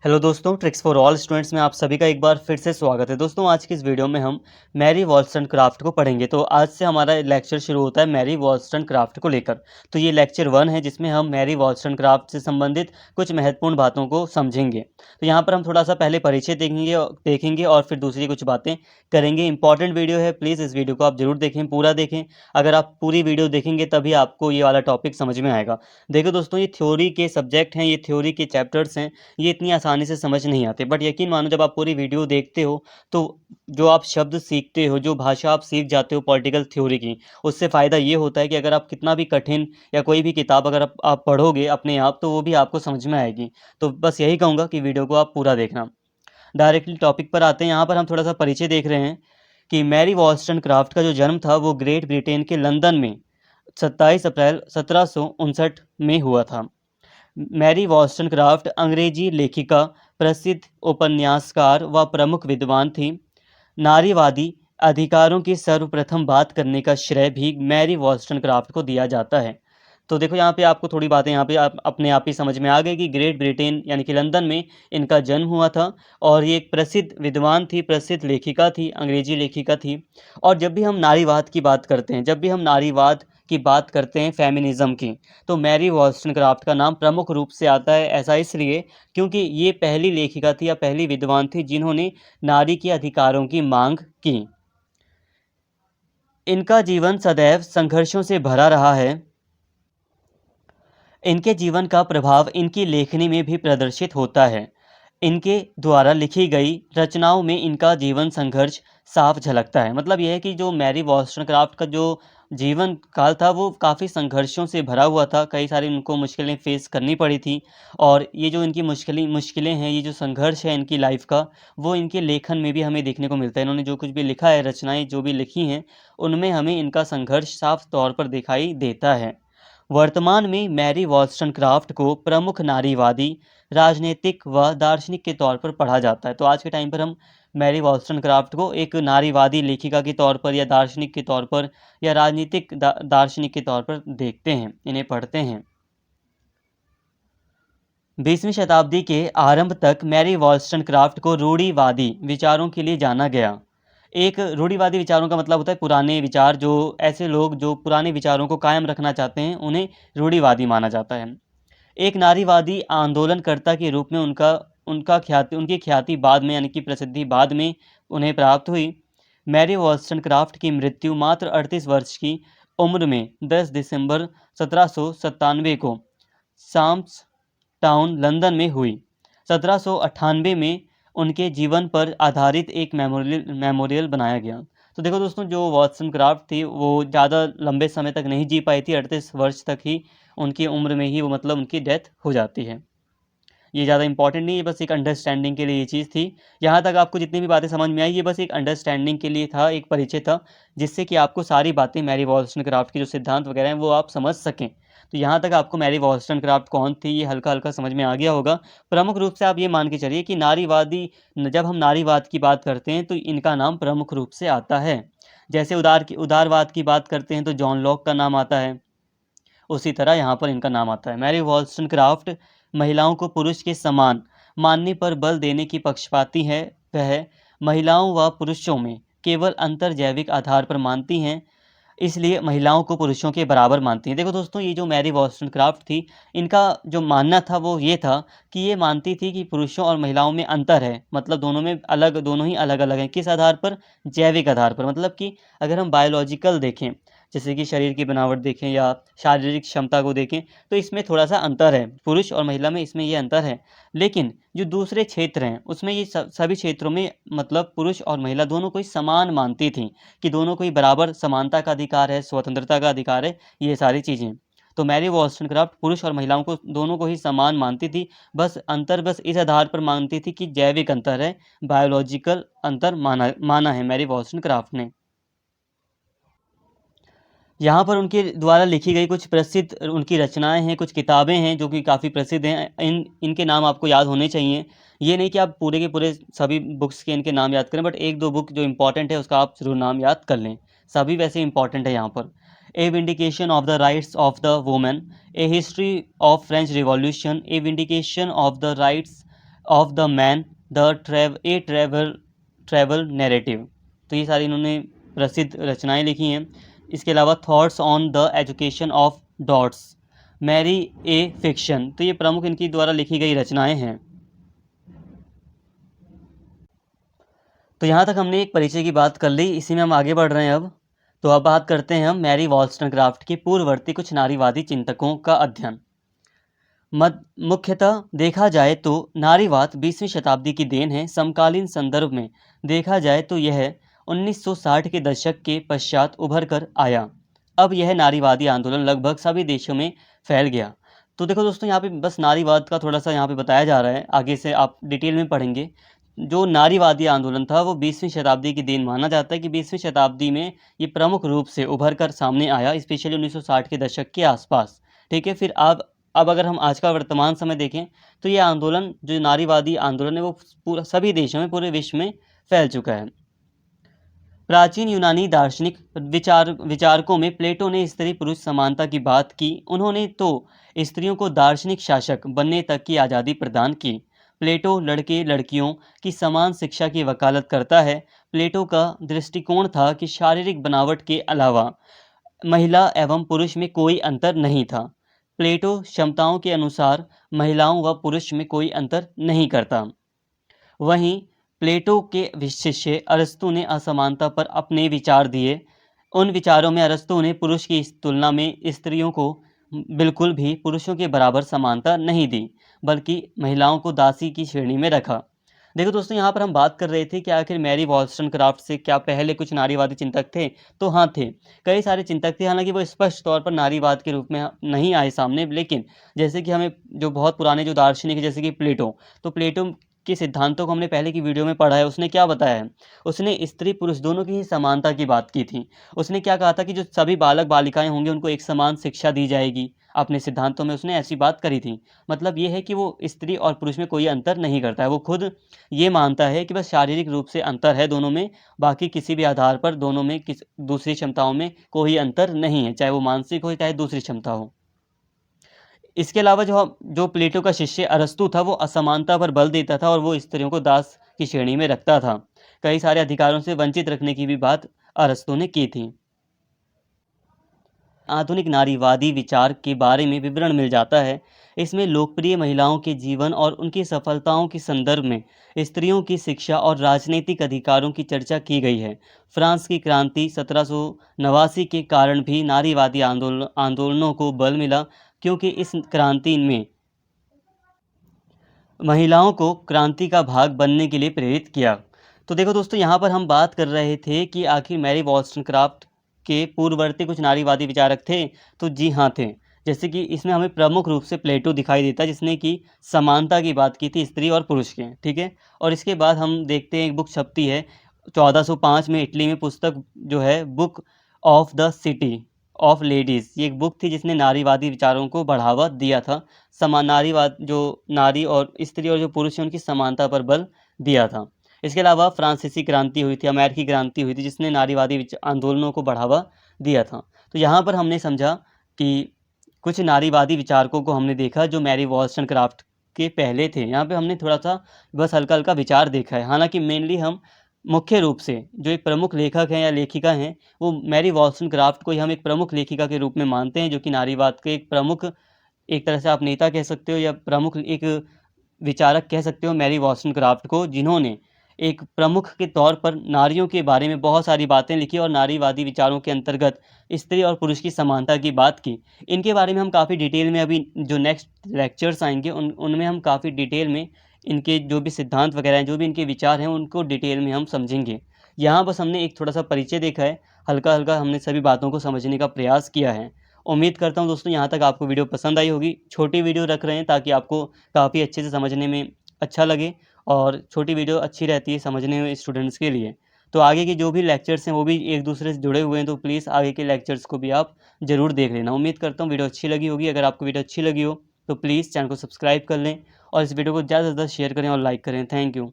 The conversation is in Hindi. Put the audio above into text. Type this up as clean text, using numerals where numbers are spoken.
हेलो दोस्तों, ट्रिक्स फॉर ऑल स्टूडेंट्स में आप सभी का एक बार फिर से स्वागत है। दोस्तों, आज की इस वीडियो में हम मैरी वॉलस्टोनक्राफ्ट को पढ़ेंगे। तो आज से हमारा लेक्चर शुरू होता है मैरी वॉलस्टोनक्राफ्ट को लेकर। तो ये लेक्चर 1 है जिसमें हम मैरी वॉलस्टोनक्राफ्ट से संबंधित कुछ महत्वपूर्ण बातों को समझेंगे। तो यहाँ पर हम थोड़ा सा पहले परिचय देखेंगे और फिर दूसरी कुछ बातें करेंगे। इंपॉर्टेंट वीडियो है, प्लीज़ इस वीडियो को आप जरूर देखें, पूरा देखें। अगर आप पूरी वीडियो देखेंगे तभी आपको ये वाला टॉपिक समझ में आएगा। देखो दोस्तों, ये थ्योरी के सब्जेक्ट हैं, ये थ्योरी के चैप्टर्स हैं, ये इतनी आसानी से समझ नहीं आते। बट यकीन मानो, जब आप पूरी वीडियो देखते हो तो जो आप शब्द सीखते हो, जो भाषा आप सीख जाते हो पॉलिटिकल थ्योरी की, उससे फ़ायदा ये होता है कि अगर आप कितना भी कठिन या कोई भी किताब अगर आप पढ़ोगे अपने आप, तो वो भी आपको समझ में आएगी। तो बस यही कहूँगा कि वीडियो को आप पूरा देखना। डायरेक्टली टॉपिक पर आते हैं। यहाँ पर हम थोड़ा सा परिचय देख रहे हैं कि मैरी वॉलस्टोनक्राफ्ट का जो जन्म था वो ग्रेट ब्रिटेन के लंदन में 27 अप्रैल 1759 में हुआ था। मैरी वॉलस्टोनक्राफ्ट अंग्रेजी लेखिका, प्रसिद्ध उपन्यासकार व प्रमुख विद्वान थी। नारीवादी अधिकारों की सर्वप्रथम बात करने का श्रेय भी मैरी वॉलस्टोनक्राफ्ट को दिया जाता है। तो देखो, यहाँ पे आपको थोड़ी बातें यहाँ पे आप अपने आप ही समझ में आ गई कि ग्रेट ब्रिटेन यानी कि लंदन में इनका जन्म हुआ था और ये एक प्रसिद्ध विद्वान थी, प्रसिद्ध लेखिका थी, अंग्रेजी लेखिका थी। और जब भी हम नारीवाद की बात करते हैं, जब भी हम नारीवाद की बात करते हैं, फेमिनिज्म की, तो मैरी वॉलस्टोनक्राफ्ट का नाम प्रमुख रूप से आता है। ऐसा इसलिए क्योंकि ये पहली लेखिका थी या पहली विद्वान थी जिन्होंने नारी के अधिकारों की मांग की। इनका जीवन सदैव संघर्षों से भरा रहा है। इनके जीवन का प्रभाव इनकी लेखनी में भी प्रदर्शित होता है। इनके द्वारा लिखी गई रचनाओं में इनका जीवन संघर्ष साफ झलकता है। मतलब यह है कि जो मैरी वॉलस्टोनक्राफ्ट का जो जीवन काल था वो काफ़ी संघर्षों से भरा हुआ था। कई सारी उनको मुश्किलें फेस करनी पड़ी थी और ये जो इनकी मुश्किलें हैं, ये जो संघर्ष है इनकी लाइफ का, वो इनके लेखन में भी हमें देखने को मिलता है। इन्होंने जो कुछ भी लिखा है, रचनाएं जो भी लिखी हैं, उनमें हमें इनका संघर्ष साफ तौर पर दिखाई देता है। वर्तमान में मैरी वॉलस्टोनक्राफ्ट को प्रमुख नारीवादी, राजनीतिक व दार्शनिक के तौर पर पढ़ा जाता है। तो आज के टाइम पर हम मैरी वॉलस्टोनक्राफ्ट को एक नारीवादी लेखिका के तौर पर या दार्शनिक के तौर पर या राजनीतिक दार्शनिक के तौर पर देखते हैं, इन्हें पढ़ते हैं। 20वीं शताब्दी के आरंभ तक मैरी वॉलस्टोनक्राफ्ट को रूढ़िवादी विचारों के लिए जाना गया। एक रूढ़िवादी विचारों का मतलब होता है पुराने विचार, जो ऐसे लोग जो पुराने विचारों को कायम रखना चाहते हैं, उन्हें रूढ़िवादी माना जाता है। एक नारीवादी आंदोलनकर्ता के रूप में उनकी ख्याति बाद में यानी कि प्रसिद्धि बाद में उन्हें प्राप्त हुई। मैरी वॉलस्टोनक्राफ्ट की मृत्यु मात्र 38 वर्ष की उम्र में 10 दिसंबर 1797 को साम्स टाउन लंदन में हुई। 1798 में उनके जीवन पर आधारित एक मेमोरियल बनाया गया। तो देखो दोस्तों, जो वॉलस्टोनक्राफ्ट थी वो ज़्यादा लंबे समय तक नहीं जी पाई थी। 38 वर्ष तक ही उनकी उम्र में ही वो मतलब उनकी डेथ हो जाती है। ये ज़्यादा इंपॉर्टेंट नहीं है, बस एक अंडरस्टैंडिंग के लिए ये चीज़ थी। यहाँ तक आपको जितनी भी बातें समझ में आई, ये बस एक अंडरस्टैंडिंग के लिए था, एक परिचय था, जिससे कि आपको सारी बातें मैरी वॉलस्टोनक्राफ्ट के जो सिद्धांत वगैरह हैं वो आप समझ सकें। तो यहाँ तक आपको मैरी वॉलस्टोनक्राफ्ट कौन थी ये हल्का-हल्का समझ में आ गया होगा। प्रमुख रूप से आप ये मान के चलिए कि जब हम नारीवाद की बात करते हैं तो इनका नाम प्रमुख रूप से आता है। जैसे उदारवाद की बात करते हैं तो जॉन लॉक का नाम आता है, उसी तरह यहाँ पर इनका नाम आता है। मैरी वॉलस्टोनक्राफ्ट महिलाओं को पुरुष के समान मानने पर बल देने की पक्षपाती है। वह महिलाओं व पुरुषों में केवल अंतर जैविक आधार पर मानती हैं, इसलिए महिलाओं को पुरुषों के बराबर मानती हैं। देखो दोस्तों, ये जो मैरी वॉलस्टोनक्राफ्ट थी, इनका जो मानना था वो ये था कि ये मानती थी कि पुरुषों और महिलाओं में अंतर है, मतलब दोनों ही अलग-अलग हैं। किस आधार पर? जैविक आधार पर। मतलब कि अगर हम बायोलॉजिकल देखें, जैसे कि शरीर की बनावट देखें या शारीरिक क्षमता को देखें, तो इसमें थोड़ा-सा अंतर है। पुरुष और महिला में इसमें ये अंतर है। लेकिन जो दूसरे क्षेत्र हैं, उसमें ये सभी क्षेत्रों में मतलब पुरुष और महिला दोनों को ही समान मानती थीं कि दोनों को ही बराबर समानता का अधिकार है, स्वतंत्रता का अधिकार है, ये सारी चीज़ें। तो मैरी वॉलस्टोनक्राफ्ट पुरुष और महिलाओं को दोनों को ही समान मानती थी। बस इस आधार पर मानती थी कि जैविक अंतर है, बायोलॉजिकल अंतर माना है मैरी वॉलस्टोनक्राफ्ट ने। यहाँ पर उनके द्वारा लिखी गई कुछ प्रसिद्ध उनकी रचनाएँ हैं, कुछ किताबें हैं जो कि काफ़ी प्रसिद्ध हैं। इनके नाम आपको याद होने चाहिए। ये नहीं कि आप पूरे के पूरे सभी बुक्स के इनके नाम याद करें, बट 1-2 बुक जो इम्पोर्टेंट है उसका आप ज़रूर नाम याद कर लें। सभी वैसे इम्पोर्टेंट है यहाँ पर। A vindication of the rights of the woman, a history of French revolution, a vindication of the rights of the man, travel narrative. तो ये सारी इन्होंने प्रसिद्ध रचनाएं लिखी हैं। इसके अलावा thoughts on the education of daughters, Mary a fiction. तो ये प्रमुख इनकी द्वारा लिखी गई रचनाएं हैं। तो यहाँ तक हमने एक परिचय की बात कर ली, इसी में हम आगे बढ़ रहे हैं अब। तो अब बात करते हैं हम मैरी वॉलस्टनक्राफ्ट के पूर्ववर्ती कुछ नारीवादी चिंतकों का अध्ययन। मुख्यतः देखा जाए तो नारीवाद 20वीं शताब्दी की देन है। समकालीन संदर्भ में देखा जाए तो यह 1960 के दशक के पश्चात उभर कर आया। अब यह नारीवादी आंदोलन लगभग सभी देशों में फैल गया। तो देखो दोस्तों, यहाँ पे बस नारीवाद का थोड़ा सा यहाँ पे बताया जा रहा है, आगे से आप डिटेल में पढ़ेंगे। जो नारीवादी आंदोलन था वो 20वीं शताब्दी की देन माना जाता है कि 20वीं शताब्दी में ये प्रमुख रूप से उभर कर सामने आया, स्पेशली 1960 के दशक के आसपास। ठीक है, फिर अब अगर हम आज का वर्तमान समय देखें तो ये आंदोलन, जो नारीवादी आंदोलन है, वो पूरा सभी देशों में, पूरे विश्व में फैल चुका है। प्राचीन यूनानी दार्शनिक विचारकों में प्लेटो ने स्त्री पुरुष समानता की बात की। उन्होंने तो स्त्रियों को दार्शनिक शासक बनने तक की आज़ादी प्रदान की। प्लेटो लड़के लड़कियों की समान शिक्षा की वकालत करता है। प्लेटो का दृष्टिकोण था कि शारीरिक बनावट के अलावा महिला एवं पुरुष में कोई अंतर नहीं था। प्लेटो क्षमताओं के अनुसार महिलाओं व पुरुष में कोई अंतर नहीं करता। वहीं प्लेटो के शिष्य अरस्तु ने असमानता पर अपने विचार दिए। उन विचारों में अरस्तु ने पुरुष की तुलना में स्त्रियों को बिल्कुल भी पुरुषों के बराबर समानता नहीं दी, बल्कि महिलाओं को दासी की श्रेणी में रखा। देखो दोस्तों, यहाँ पर हम बात कर रहे थे कि आखिर मैरी वॉलस्टनक्राफ्ट से क्या पहले कुछ नारीवादी चिंतक थे? तो हाँ, थे। कई सारे चिंतक थे, हालांकि वो स्पष्ट तौर पर नारीवाद के रूप में नहीं आए सामने, लेकिन जैसे कि हमें जो बहुत पुराने जो दार्शनिक है, जैसे कि प्लेटो, तो प्लेटो के सिद्धांतों को हमने पहले की वीडियो में पढ़ा है। उसने क्या बताया है? उसने स्त्री पुरुष दोनों की ही समानता की बात की थी। उसने क्या कहा था कि जो सभी बालक बालिकाएं होंगे उनको एक समान शिक्षा दी जाएगी। अपने सिद्धांतों में उसने ऐसी बात करी थी। मतलब ये है कि वो स्त्री और पुरुष में कोई अंतर नहीं करता है। वो खुद ये मानता है कि बस शारीरिक रूप से अंतर है दोनों में, बाकी किसी भी आधार पर दोनों में दूसरी क्षमताओं में कोई अंतर नहीं है, चाहे वो मानसिक हो चाहे दूसरी क्षमता हो। इसके अलावा जो प्लेटो का शिष्य अरस्तु था, वो असमानता पर बल देता था और वो स्त्रियों को दास की श्रेणी में रखता था। कई सारे अधिकारों से वंचित रखने की भी बात अरस्तु ने की थी। आधुनिक नारीवादी विचार के बारे में विवरण मिल जाता है। इसमें लोकप्रिय महिलाओं के जीवन और उनकी सफलताओं के संदर्भ में स्त्रियों की शिक्षा और राजनीतिक अधिकारों की चर्चा की गई है। फ्रांस की क्रांति 1789 के कारण भी नारीवादी आंदोलनों को बल मिला, क्योंकि इस क्रांति में महिलाओं को क्रांति का भाग बनने के लिए प्रेरित किया। तो देखो दोस्तों, यहाँ पर हम बात कर रहे थे कि आखिर मैरी वॉलस्टनक्राफ्ट के पूर्ववर्ती कुछ नारीवादी विचारक थे। तो जी हाँ, थे। जैसे कि इसमें हमें प्रमुख रूप से प्लेटो दिखाई देता है, जिसने कि समानता की बात की थी स्त्री और पुरुष के। ठीक है, और इसके बाद हम देखते हैं एक बुक छपती है 1405 में इटली में, पुस्तक जो है book of the city of ladies. ये एक बुक थी जिसने नारीवादी विचारों को बढ़ावा दिया था। नारीवाद, जो नारी और स्त्री और जो पुरुष हैं उनकी समानता पर बल दिया था। इसके अलावा फ्रांसीसी क्रांति हुई थी, अमेरिकी क्रांति हुई थी, जिसने नारीवादी आंदोलनों को बढ़ावा दिया था। तो यहाँ पर हमने समझा कि कुछ नारीवादी विचारकों को हमने देखा जो मैरी वॉलस्टनक्राफ्ट के पहले थे। यहाँ पे हमने थोड़ा सा बस हल्का हल्का विचार देखा है। हालांकि मेनली हम मुख्य रूप से जो एक प्रमुख लेखक हैं या लेखिका हैं, वो मैरी वॉलस्टनक्राफ्ट को ही हम एक प्रमुख लेखिका के रूप में मानते हैं, जो कि नारीवाद के एक प्रमुख, एक तरह से आप नेता कह सकते हो या प्रमुख एक विचारक कह सकते हो मैरी वॉलस्टनक्राफ्ट को, जिन्होंने एक प्रमुख के तौर पर नारियों के बारे में बहुत सारी बातें लिखी और नारीवादी विचारों के अंतर्गत स्त्री और पुरुष की समानता की बात की। इनके बारे में हम काफ़ी डिटेल में अभी जो नेक्स्ट लेक्चर्स आएंगे उनमें हम काफ़ी डिटेल में इनके जो भी सिद्धांत वगैरह हैं, जो भी इनके विचार हैं, उनको डिटेल में हम समझेंगे। यहाँ बस हमने एक थोड़ा सा परिचय देखा है, हल्का हल्का हमने सभी बातों को समझने का प्रयास किया है। उम्मीद करता हूँ दोस्तों यहाँ तक आपको वीडियो पसंद आई होगी। छोटी वीडियो रख रहे हैं ताकि आपको काफ़ी अच्छे से समझने में अच्छा लगे, और छोटी वीडियो अच्छी रहती है समझने में स्टूडेंट्स के लिए। तो आगे के जो भी लेक्चर्स हैं वो भी एक दूसरे से जुड़े हुए हैं, तो प्लीज़ आगे के लेक्चर्स को भी आप ज़रूर देख लेना। उम्मीद करता हूँ वीडियो अच्छी लगी होगी। अगर आपको वीडियो अच्छी लगी हो तो प्लीज़ चैनल को सब्सक्राइब कर लें और इस वीडियो को ज़्यादा से ज़्यादा शेयर करें और लाइक करें। Thank you.